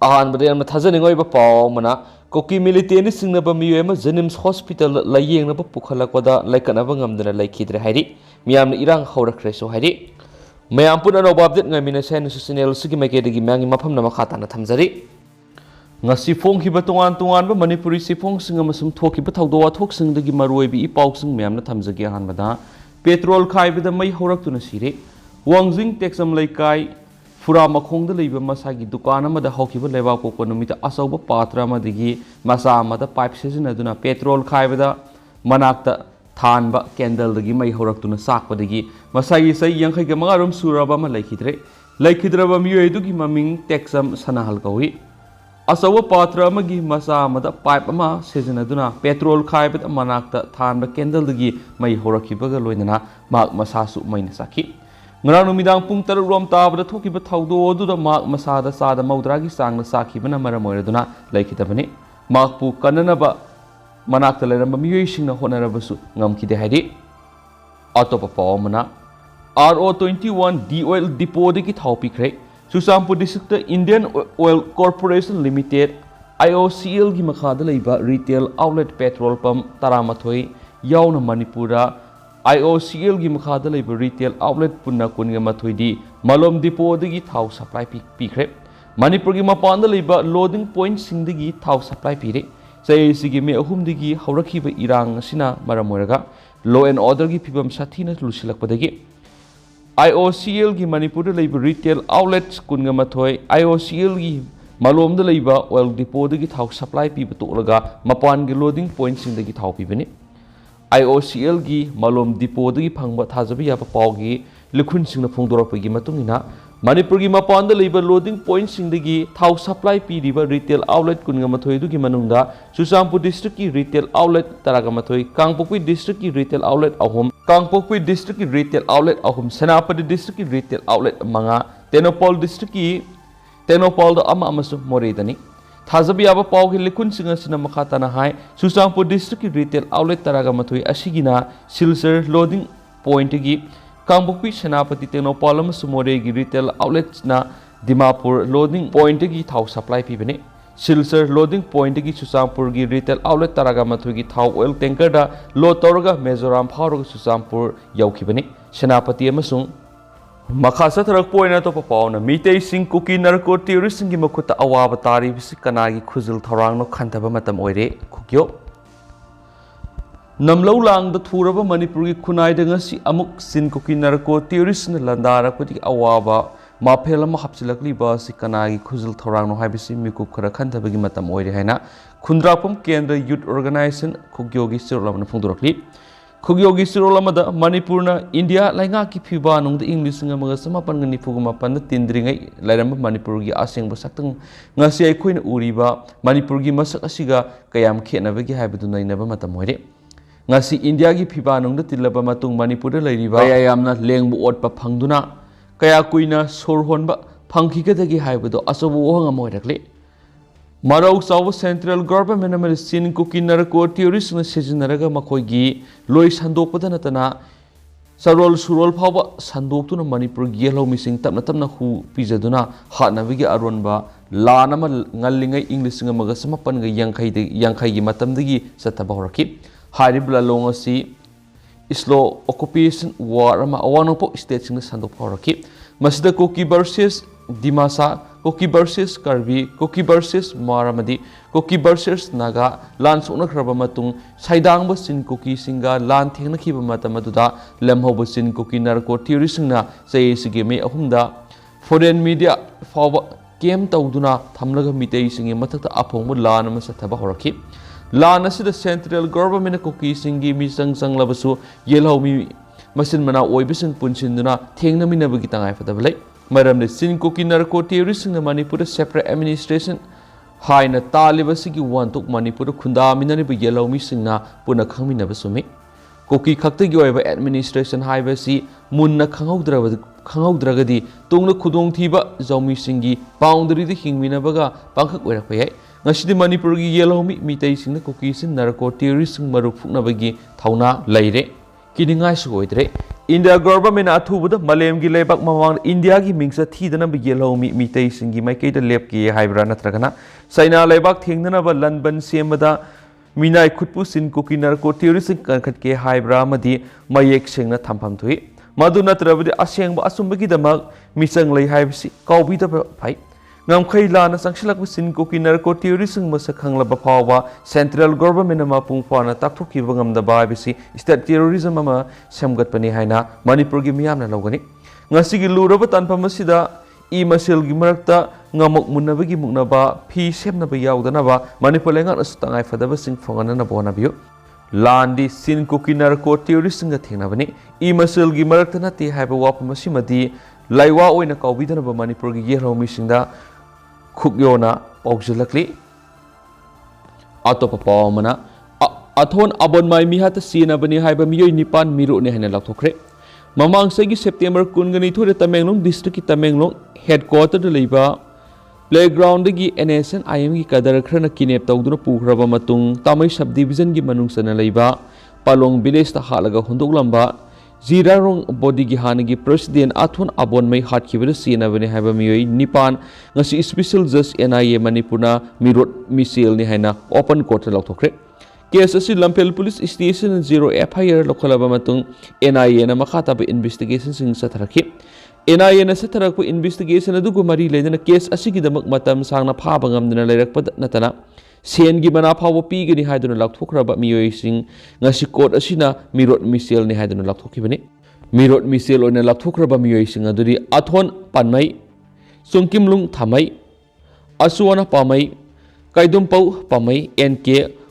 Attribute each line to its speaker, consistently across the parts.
Speaker 1: अहानबदे यamna thajaningoi ba paw mana Kuki Militant ni singnaba meeoi ama JNIMS hospital laiyengnaba pukhatlakpada laikatnaba ngamdana laikidre hairi miyamna irang haurakre so hairi mayam puna no update ngamina sen channel sigi makedegi mangi mafamna makhatana thamjari ngasi phongkhiba tongan ba manipuri sifong singa masum thokiba thawdo wathok singdagi maroibi ipaw sing mayamna thamjagi ahanbada petrol khaibida mai haurakuna sire wangjing texam laikai Fura makhongda leiba masagi dukan amada hawkiba leba kokko numita asauba patra amadagi masa amada pipe sizinaduna petrol khaibada manakta thanba candle dagi mai horaktuna sakpadagi masagi sai yankhaiga mangarum suraba ma laikhidraba mioi dugi maming texam sanahal kawi asauba patra amagi masa amada pipe ama sizinaduna petrol khaibada manakta thanba candle dagi mai horakibaga loinana mak masasu maina sakhi Ngarang numidang pung taruk rom tabada thokiba thawdo oduda mak masada sada maudragi sangna sakhibana maramoiraduna laikhitabani makpu kananaba manakta leramba mioi singna honarabasu ngamkhide haidi atopa pawmana RO21 D oil depot deki thawpikre Susampur district Indian Oil Corporation Limited IOCL gi makhada leiba retail outlet petrol pump taramathoi yauna manipura IOCL gi makhada leiba retail outlet punna kunga mathoidi malom depot dagi thau supply pikre manipur gi mapanda leiba loading point singdagi thau supply pire sai sigi me ahum dagi haurakhiba irang sina maramoraga law and order gi phibam sathina lusilakpadagi IOCL gi manipur leiba retail outlets kunga mathoi IOCL gi malom da leiba oil depot dagi thau supply piba tolaga mapan gi loading point singdagi thau pibani IOCL gi malom depot dagi phangba thajabi yaba pawgi likhun singna phongdorakpagi matungina manipur gi mapanda leiba loading point singdagi thau supply piriba retail outlet kunga mathoi dugi manungda Susampur district ki retail outlet taraga mathoi Kangpokpi district ki retail outlet ahum Kangpokpi district ki retail outlet ahum Senapati district ki retail outlet manga Tenopal district ki Tenopal da ama amasu moredani Thajabi aba pawgi likun singa sina makhatana hai Susampur district ki retail outlet taraga mathoi asigina Silsar loading point gi Kangpokpi Senapati Tenopal amsumore gi retail outlets na Dimapur loading point gi thau supply pibane Silsar loading point gi Susampur gi retail outlet taraga mathoi gi thau oil tanker da load tawraga Mizoram phawraga Susampur yaukibane Senapati amasung Makasa tarak poina to papauna mitei sing Kuki narco terrorist singi makuta awaba tari bisi kanagi khuzil tharang no khantaba matam oire khukyo namlau lang da thuraba manipur gi khunai da ngasi amuk sin Kuki narco terrorist na landara pati awaba maphela ma hapsilakli ba si kanagi khuzil tharang no haibisi mikup khara khantaba gi matam oire haina khundrapam kendra youth organization khukyo gi sirlam na phungdurakli Khugyogi sirolamada Manipurna India lainga ki phiba nungda English nga maga samapan nga nipuguma panda tindringai lairamba Manipurgi asengba saktang ngasi aikhoina uriba Manipurgi masak asiga kayam khenabagi haibadu nainaba matam oire ngasi India gi phiba nungda tilaba matung Manipurda lairiba kaya yamna lengbu otpa phangduna kaya kuina sorhonba phangkhikadagi haibadu asobu ohanga moirakle Marau Sawa Central Government amana sin Kuki narco terrorist na sizinaraga makhoigi loi sandokpada natana sarol surol phawa sandoktuna Manipur gelho mising tapna hu pijaduna hatnabigi aronba lanama ngallingai English nga maga samapan ga yankhai gi matamdagi sataba horaki haribla longasi islo occupation war ama awanongpo state sing sandok horaki masida Kuki versus Dimasa Kuki versus Karbi Kuki versus Maramadi Kuki versus Naga lan sokna khraba matung saidangba sin Kuki singa lan thengna khiba matamaduda lemhoba sin Kuki narco terrorist na sei sige me ahumda foreign media fawa kem tawduna thamlaga mitei singi mathakta aphongbu lan ama sathaba horaki lan asida central government Kuki singi mi sanglabasu yelhomi masin mana oibising punsinduna thengna minabagi tangai fadablai Madam the sin Kuki narco terrorist in the Manipur separate administration high na talibasiki one took Manipur kunda minani be yellow missing na puna kamina basumi Kuki Kakti administration high basi munna dragadi tungna kudong tiba zomi singi boundary the hingmina baga pankak werape ngashidi Manipur yellow mitay sing the Kuki sin narco terrorist maruk nabagi tauna laire किनिंगाई सुगोइद्रे India government अथुबद मलेम की लेबाक ममांग India की मिंगसा थीदनब येलौमी मितै सिंगी माइकैद लेपकी हाइब्रा नत्रगना China लेबाक थेंगनब लनबन सेमदा मीनाई खुटपु सिन cookie narco terrorist कनखटके हाइब्रा मदी मयेक सेंगना थम्फम थुई मदु नत्रबदि असेंग असुंबगिदमक मिचंग लै हाइबसि काउबिदब phi ngamkhai lana sangsilak sin ko kinar ko terrorism masa khangla ba phawa central government ma pung phana takthokki bangam da ba bisi state terrorism ma semgat pani haina manipur gi miyam na logani ngasi gi luraba tanpam sida I masil gi marakta ngamok munna gi mukna ba phi semna ba yaudana ba manipur lenga astangai fadaba sing phangana na bona biyo landi sin ko kinar ko terrorism ga thengna bani I masil gi marakta na ti haiba wa pamasima laiwa oina kaubidana ba manipur gi yeromi singda खुक्योना पौजलकली अतोप पावमना अथोन अबोन माइ मिहात सीनबनी हाइबा मियोय निपान मिरुने हने लाथोखरे ममांगसेगी September 19 Tamenglong district की Tamenglong headquarter लेबा playground की NSN IM की कदर Kharna किनेप तौदुना पुखरबा मतुंग तामै sub division की मनुंगसना लेबा पालोंग village ता हालगा हुंदोगलंबा Zirarong body gi hanagi president athun abon mai hat kibira sina bani haiba mioi nipan ngasi special judge NIA manipurna mirot misil ni haina open court laukthokre case asi lampel police station 0 FIR lokhalaba matung NIA na makhata ba investigation sing satharaki NIA na satharakpa investigation adu gu mari ledana case asi gi damak matam sangna phaba ngamdana leirakpa natana sen gi mana phawo pi gi ni haiduna laukthokraba mioi sing ngasi court asina mirot misil ni haiduna laukthokibani mirot misil oina laukthokraba mioi sing aduri athon panmai sungkimlung thamai asuana pamai kaidumpau pamai NK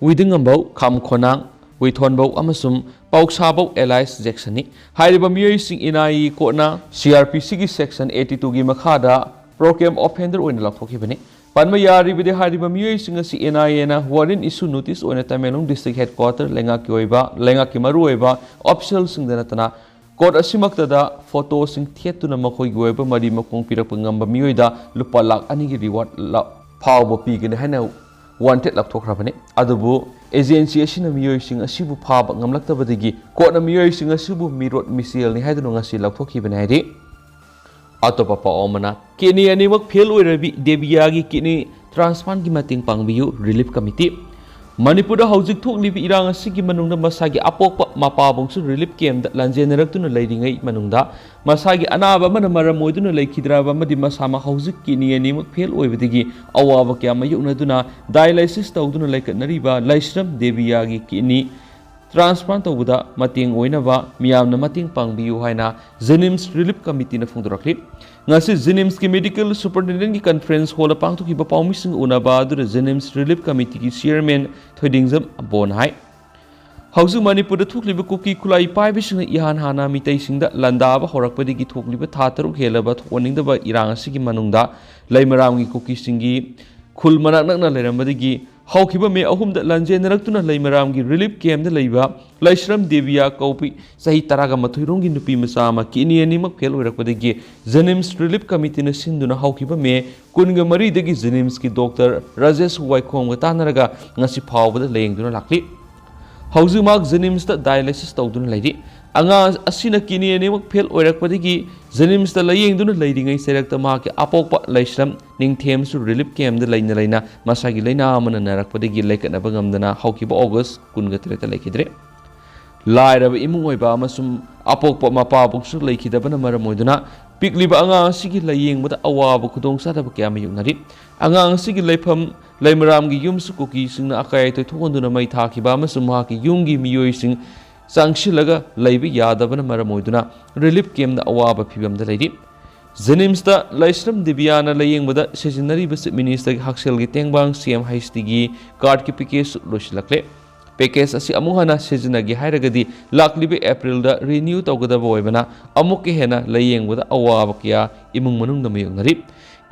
Speaker 1: widingambau kham khonang withonbau amasum pauksabau Elias Jackson ni hairiba mioi sing inai ko na CRPC gi section 82 gi makhada program offender oina laukthokibani Panma yari bide hariba mioi singa si NIA na warrant issue notice oina Tamelong district headquarter lenga ki maru oiba official sing dana tana court asimakta da photo sing thietuna makhoi goiba mari makong pirak ngamba mioi da lupa lakh ani gi reward la phawba pi gi hana wanted lak thokrabane adubu agency asina mioi sing asibu phaba ngamlakta badigi court na mioi sing asibu mirot misil ni haidunu ngasi lak thokhibane haidi अतोपा पाओमना kidney अनिमक fail ओइरबि देबिया की kidney transplant की मतिंग पांगबियु relief committee Manipur हौजिक थोकलिबि इरांग असिगी मनुंगदा मसागी अपोकपा मपाबोंसु रिलीफ कैम्प लांजेनरक्तुना लैरिङै मनुंगदा मसागी अनाबा मन मरम ओइदुना लैखिद्राबा मदि मसामा हौजिक किडनी अनिमक फेल ओइबदिगी अवाबा क्या मयुनदुना डायलिसिस तौदुना लैकनरिबा लैश्रम देबिया की किडनी ट्रांसप्लांट तौबदा मतिंग ओइनबा मियामना मतिंग पांगबियु हाइना JNIMS रिलीफ कमिटी ना फोंदोरखलि ngasi JNIMS की मेडिकल सुपरिटेंडेंट की कॉन्फ्रेंस हॉल पांगथोखिबा पाउमिसिंग उनाबा अदुर JNIMS रिलीफ कमिटी की चेयरमैन थोइदिंगजम बोन हाय हौजु मणिपुर थोखलिबा कुकी खुलाई पाइबिसिंग इहान हाना मितैसिंगदा लंदाबा होरकपदिगी थोखलिबा था तरुक हेलबा थोनिंगदबा इरांग असिगी मनुंगदा लैमरामगी कुकीसिंगी खुल मनाक नकना लैरमबदिगी हौखिबा मे अहुमदा लांजेनरक्तुना लैमरामगी रिलीफ कैम्प लैबा लैश्रम देबिया कौपि सही तरागा मथुइरोंगी नुपि मसामा किडनी अनिमक फेल ओइरकपदिगी JNIMS रिलीफ कमिटी न सिंदुना हौखिबा मे कुनगा मरीदगी JNIMS की डॉक्टर राजेश वाइखोंगा तानरगा ngasi फावबदा लैयंगदुना लाखलि हौजुमाक JNIMS ता डायलिसिस तौदुना लैरि anga asina kini anemok fail ओइरकपदिगी JNIMS ता लैयंगदुना लैरिङै सेरक्ता माके अपोकपा लैश्रम निंगथेमसु रिलीफ कैम्प दा लैना लैना मसागी लैना अमन नरकपदिगी laikatnaba ngamdana हौकिबा अगस्त 23 ता लैखिद्रे लाइरब इमुंग ओइबा अमसुम अपोकपा मपाबुकसु लैखिदबना मरम ओइदुना पिकलिबा anga asigi layengbada awaba khudong sadaba kya mayungnari anga asigi laifam laimaramgi yumsu kuki singna akai toy thonduna mai thakiba amasum haki yumgi miyoi sing sangsilaga laibi yadabana maram oiduna relief camp da awaba phibam da laidi JNIMS ta laisram dibyana layengbada seasonary bus minister haksel gi tengbang CM HST gi card ki package losilakle package asi amuhana seasona gi hairagadi laklibe April da renew tawgadaba oibana amuk hena layengbada awaba kya imung manung da mayungnari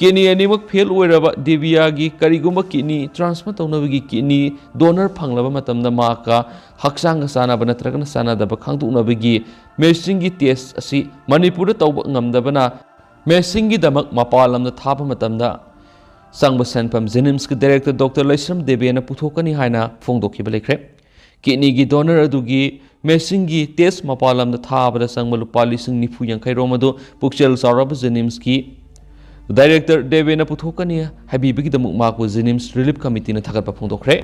Speaker 1: kidney animak fail oiraba debiya gi karigumba kidney transplant tawnabagi kidney donor phanglaba matamda maka haksang sana bana tragana sana daba khangdunabagi machine gi test asi manipur da tawba ngamdabana machine gi damak mapalam da thapa matamda sangba senpam JNIMS ki director Dr. Laisram Debena puthokani haina phongdokhiba lekre kidney की donor अदुगी messing की test मपालम थाबद संग लुपा लिसिंग निफु यांखैरोम अदु पुक्चेल साउरब जेनिम्स की director देवेना पुथोकनी हाइबीबीगिदमुक माकु जेनिम्स relief committee ने थागत फोंदोखरे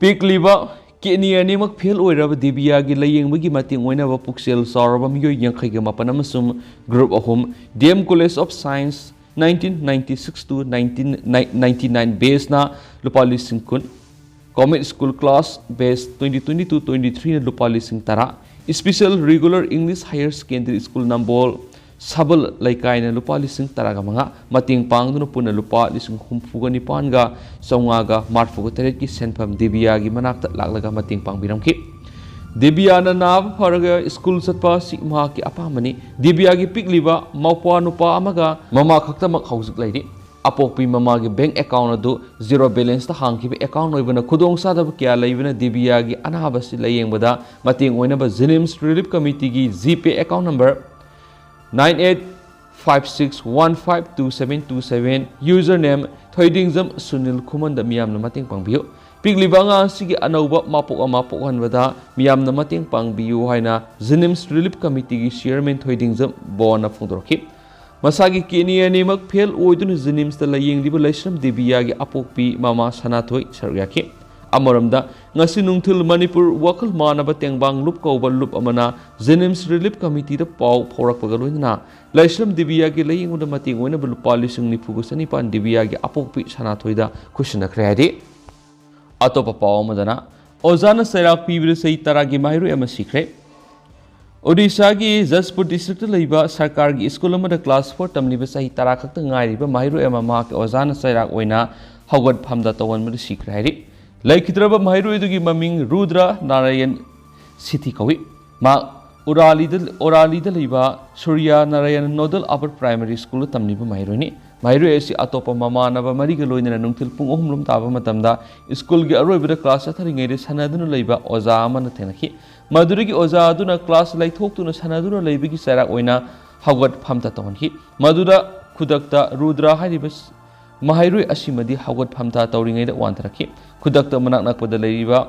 Speaker 1: पिकलिबा kidney अनिमक fail ओइरब Dibiya की लयेंबगी मतिंग ओइनब पुक्सेल साउरब मियो यांखैगे मापन अमसुम ग्रुप अहुम DM college of science 1996 to 1999 बेस ना लुपा लिसिंग कुन कॉमेट स्कूल क्लास बेस 2022-23 ने लुपा लिसिंग तरा special regular English higher secondary school Nambol सबल लैकाय ने लुपा लिसिंग तरागा मंगा मतिंग पांगदुन पुन लुपा लिसिंग हुमफुगा निपानगा चौंगागा मार्फुगा तरेट की सेंफम दिबिया की मनाक्ता लागलगा मतिंग पांगबिरमखि दिबिया नाब फरगा स्कूल सत्पा सिमा की अपामनी दिबिया की पिकलिबा मौपा नुपा अमगा ममा खक्तमक हौजिक लैरि अपोपी ममा की बैंक अकाउंट अदु जीरो बैलेंस ता हांगिबे अकाउंट ओइबना खुदोंग सादब क्या लैबना दिबिया की अनाबसि लयेंबदा मतिंग ओइनबा जेनिम्स रिलीफ कमिटी की GPay account number 9856152727 user name Thoidingjam Sunil खुमंद मियाम मतिंग पांगबियो पिगलिबांगा सिगी अनौबा मापोक अमा पोहनबदा मियाम मतिंग पांगबियो हाइना जेनिम्स रिलीफ कमिटी की चेयरमैन थोइदिंगजम बोना फोंदोरखि मसागी किडनी अनिमक फेल ओइदुन जेनिम्स द लयेंगदिबो लैश्रम दिबिया की अपोकपी मामा सनाथोइ सरगाखि अमरमदा ngasi nungthil manipur wakal manaba tengbang lup kauba lup amana JNIMS relief committee द पाव फोरकपगा लोइना लाइश्रम दिबिया की लयिंगुदा मतिंग ओइना लुपा लिसिंग निफुगु सनिपान दिबिया की अपोकपि सनाथोइदा खुशनखरे हादि अतोप पाव मदना ओजाना सैराक पीबिर सही तरह की माहिरु एम सिखरे ओडिशा की जसपुर डिस्ट्रिक्ट लैबा सरकार की स्कूल अमदा क्लास 4 तमलिबा सही तरह खक्त ngairiba माहिरु एम मा के ओजाना सैराक ओइना हौगत फमदा तवन मद सिखरे हादि लैखिद्रब माहिरु इदुगी ममिंग रुद्र नारायण सिथि कवि मा ओराली लैबा Surya Narayan nodal upper primary school तमनिबा माहिरुनी माहिरु एसी अतोप ममानबा मरिग लोइना नुंथिल पुंग अहुमलुम ताबा मतमदा स्कूल की अरोइबदा क्लास अथरिङैदे सनादुना लैबा ओजा अमना थेनखि मदुरगी ओजा अदुना क्लास लैथोक्तुना सनादुना लैबगी सैराक ओइना हौगत फमता तोहनखि मदुदा खुदक्ता रुद्र हारिबा माहिरु असिमदी हौगत फमता तौरिङैदे वानथरखि खुदक्ता मनाक नकपदा लैरिबा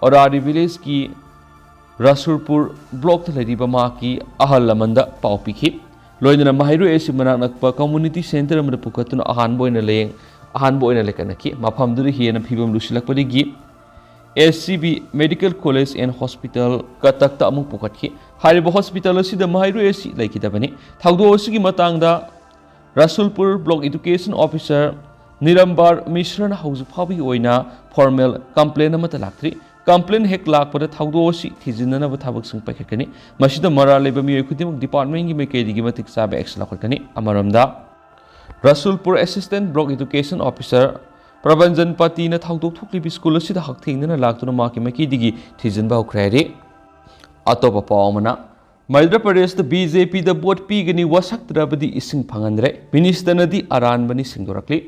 Speaker 1: ओरारी विलेज की रसूलपुर ब्लॉक लैरिबा मा की अहल लमंदा पाव पिखि लोइना माहिरु एसी मनाक नकपा कम्युनिटी सेंटर अमदा पुखतुना अहानबो ओइना लेकनखि मफमदुदि हेना फिबम लुसिलकपदिगी SCB medical college and hospital कतक्ता अमुक पुखतखि हारिबा हॉस्पिटल असिदा माहिरु एसी लैखिदबनि थाउदो असिगी मतंगदा रसूलपुर ब्लॉक एजुकेशन ऑफिसर निरंबार मिश्रण हौजिक फाबी ओइना फॉर्मल कंप्लेन अमता लाक्ट्री कंप्लेन हेक लाकपदा थाउदोसी थिजिननब थाबकसिंग पाइखकनि मसिदा मरा लेबा मियोय खुदिमक डिपार्टमेंट की मेकेदिगी मतिक साबे एक्शन लाखकनि अमरमदा Rasulpur assistant block education officer प्रबंधन पार्टी ने थाउदोक थोक्लिबि स्कूल असिदा हकथेंगना लाक्तुना माकी मेकेदिगी थिजिनबा होख्रेरि अतोप पावमना मध्य प्रदेश बीजेपी द वोट पीगनी वसक्तरबदी इसिंग फंगनद्रे मिनिस्टर अरानबनी सिंगदोरक्ली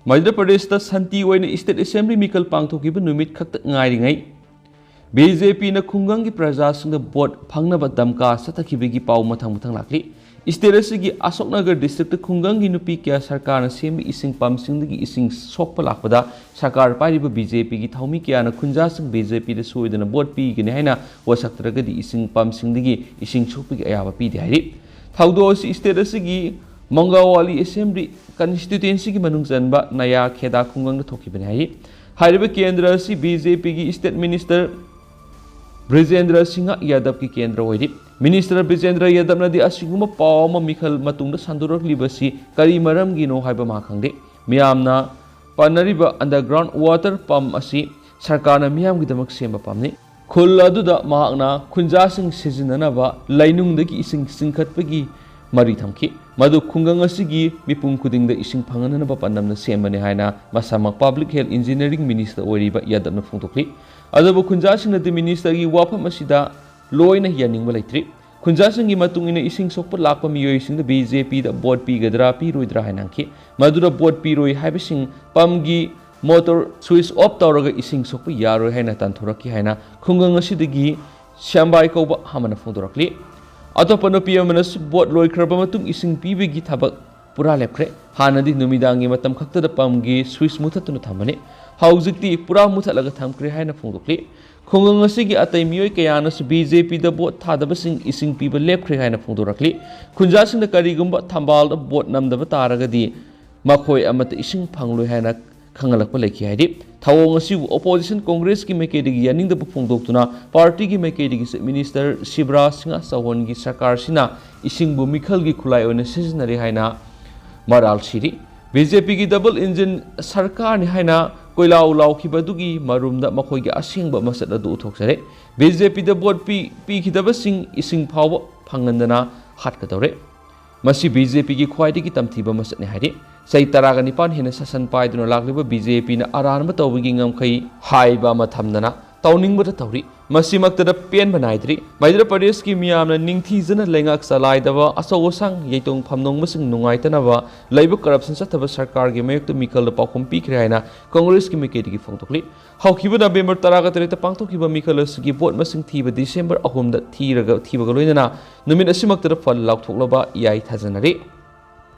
Speaker 1: मध्य प्रदेश संति ओइना स्टेट असेंबली मिकल पांगथोकिबा नुमित खक्त ngairiङै बीजेपी न खुंगंग की प्रजासिंग वोट फंगनब दमका सतखिबगी पाव मथंग लाक्ली स्टेट असगी अशोकनगर डिस्ट्रिक्ट खुंगंग की नुपी क्या सरकार न सेमी इसिंग पमसिंगदगी इसिंग सोकप लाकपदा सरकार पारिबा बीजेपी की थौमी क्या न खुंजासिंग बीजेपी द सोइदन वोट पीगनी हैना वसक्तरगदी इसिंग पमसिंगदगी इसिंग सोकपगी अयाबा पीदे हाइरि थाउदो स्टेट असगी मंगावाली असेंबली कंस्टिट्यूएंसी की मनुंग जनबा नया खेदा खुंगंग थोकिबने हाइरि हाइरिबा केंद्र असि बीजेपी की स्टेट मिनिस्टर ब्रिजेंद्र सिंह यादव की केंद्र होइरि मिनिस्टर ब्रिजेंद्र यादव नदी असिगुम पाव मिखल मतुंग संदोरक्लिबसी करी मरमगिनो हाइबा मा खंगदे मियामना पनरिबा अंडरग्राउंड वाटर पंप असि सरकारना मियामगिदमक सेंबा पंपनि खुल अदुदा माकना खुंजासिंग सिजिननबा लैनुंगदगी इसिंग सिंखतपगी मरी थमखि मधु खुंगंग असिगी मिपुंग खुदिंगदा इसिंग फंगननबा पन्नमना सेंबने हाइना मसामक पब्लिक हेल्थ इंजीनियरिंग मिनिस्टर ओइरिबा यादवना फोंदोक्लि अदबो खुंजासिंगदि मिनिस्टर की वाफम असिदा लोइना यानिंगबा लैत्रि खुंजासिंगी मतुंगिना इसिंग सोकप लाकपा मियोइसिंग बीजेपी दा वोट पीगदरा पीरोइद्रा हाइनांखि मधुदा वोट पीरोइ हाइबसिंग पमगी मोटर स्विच ऑफ तौरगा इसिंग सोकप यारोइ हाइना तानथोरक्कि हाइना खुंगंग असिदगी श्यामबाई कौबा हामना फोंदोरक्लि अतोप नुपी अमना वोट लोइख्रबा मतुंग इसिंग पीबगी थबक pura lepkre hanadi numidangi matam khakta pamgi switch muthatuna thamani haujikti pura muthatlaga thamkre haina phongdokli khongang asigi atai mioi kayana su BJP da bot thadabasing ising piba lepkre haina phongdorakli khunjasing da karigumba thambal da bot namdaba taragadi makhoi amata ising phangloi haina khangalakpa lekhi haidi thawong asi opposition congress ki mekedi yaning da phongdoktuna party ki mekedi ki minister Shivraj Singh Chauhan gi sarkar sina ising bu mikhal gi khulai ona sizinari haina maral siri BJP ki double engine sarkar ni haina koilau lau ki badugi marum da makhoi gi asing ba masat adu uthoksare BJP da bot pi ki da basing ising phaw phangandana hat ka dore masi BJP ki khwaidi ki tamthiba masat ni haidi sai taraga nipan hena sasan paiduna lagliba BJP na aranba tawigi ngamkhai haiba mathamnana tawningbata tawri masimaktada pen banaidri Madhya Pradesh ki miyamna ningthijana lengak salaidaba asawosang yeitong phamnong masing nungaitanaba laiba corruption sathaba sarkar gi mayokta mikal pakhom pikre haina Congress ki mekedi ki phongtokli hawkiba November taraga tarita pangtokhiba mikal asgi vote masing thiba December 3 da thiba loinana numin asimaktada fal laukthokloba yai thajanari